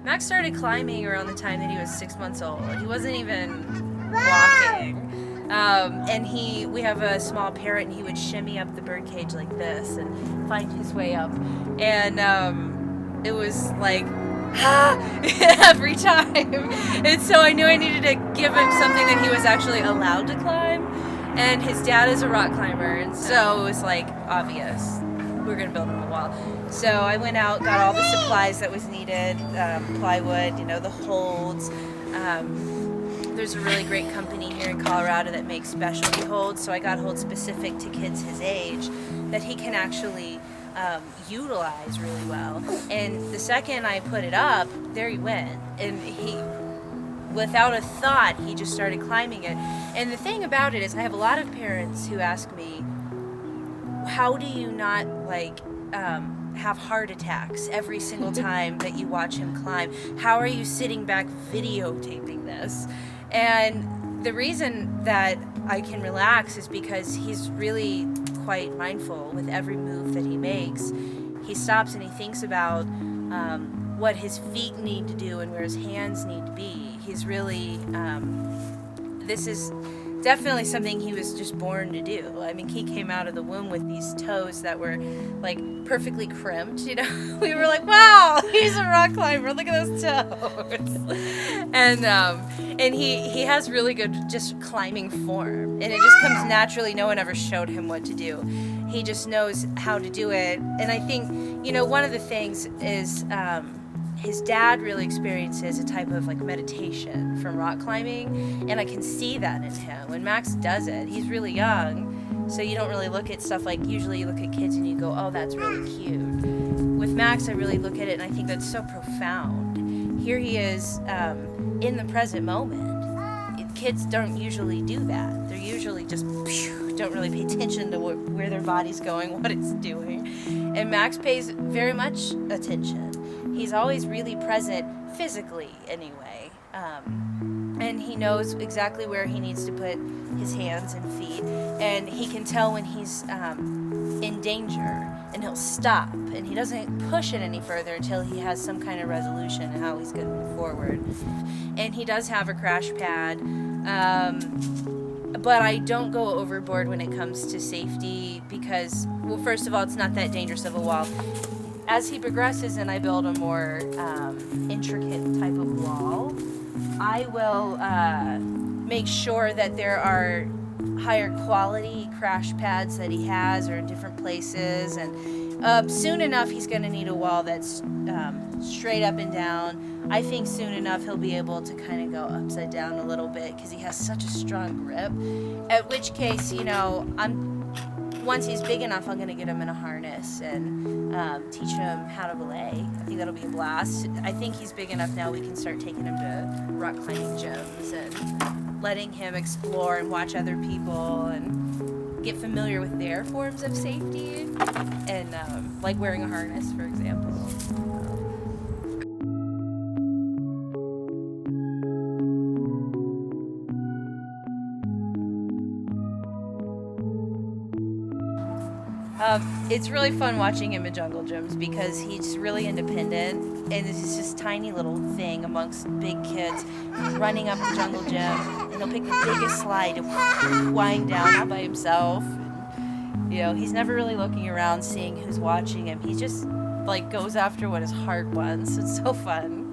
Max started climbing around the time that he was 6 months old. He wasn't even walking. And we have a small parrot, and he would shimmy up the birdcage like this and find his way up. And it was like, every time. And so I knew I needed to give him something that he was actually allowed to climb. And his dad is a rock climber, and so it was like obvious. We were going to build him a wall. So I went out, got all the supplies that was needed, plywood, the holds. There's a really great company here in Colorado that makes specialty holds, so I got holds specific to kids his age that he can actually utilize really well. And the second I put it up, there he went. And he, without a thought, he just started climbing it. And the thing about it is I have a lot of parents who ask me, how do you not have heart attacks every single time that you watch him climb? How are you sitting back videotaping this? And the reason that I can relax is because he's really quite mindful with every move that he makes. He stops and he thinks about what his feet need to do and where his hands need to be. He's really, this is definitely something he was just born to do. I mean, he came out of the womb with these toes that were like perfectly crimped, We were like, wow, he's a rock climber, look at those toes. And he has really good just climbing form, and it just comes naturally. No one ever showed him what to do. He just knows how to do it. And I think, one of the things is his dad really experiences a type of meditation from rock climbing, and I can see that in him. When Max does it, he's really young, so you don't really look at stuff like usually you look at kids and you go, oh, that's really cute. With Max, I really look at it and I think that's so profound. Here he is in the present moment. Kids don't usually do that. They're usually just don't really pay attention to where their body's going, what it's doing. And Max pays very much attention. He's always really present physically anyway. And he knows exactly where he needs to put his hands and feet. And he can tell when he's in danger, and he'll stop. And he doesn't push it any further until he has some kind of resolution in how he's going to move forward. And he does have a crash pad. But I don't go overboard when it comes to safety because, well, first of all, it's not that dangerous of a wall. As he progresses and I build a more intricate type of wall, I will make sure that there are higher quality crash pads that he has or in different places. And soon enough, he's going to need a wall that's straight up and down. I think soon enough he'll be able to kind of go upside down a little bit because he has such a strong grip. At which case, once he's big enough, I'm going to get him in a harness and teach him how to belay. I think that'll be a blast. I think he's big enough now we can start taking him to rock climbing gyms and letting him explore and watch other people and get familiar with their forms of safety and like wearing a harness, for example. It's really fun watching him at jungle gyms because he's really independent and it's this tiny little thing amongst big kids running up the jungle gym, and he'll pick the biggest slide and wind down all by himself. And, he's never really looking around seeing who's watching him. He just goes after what his heart wants. It's so fun.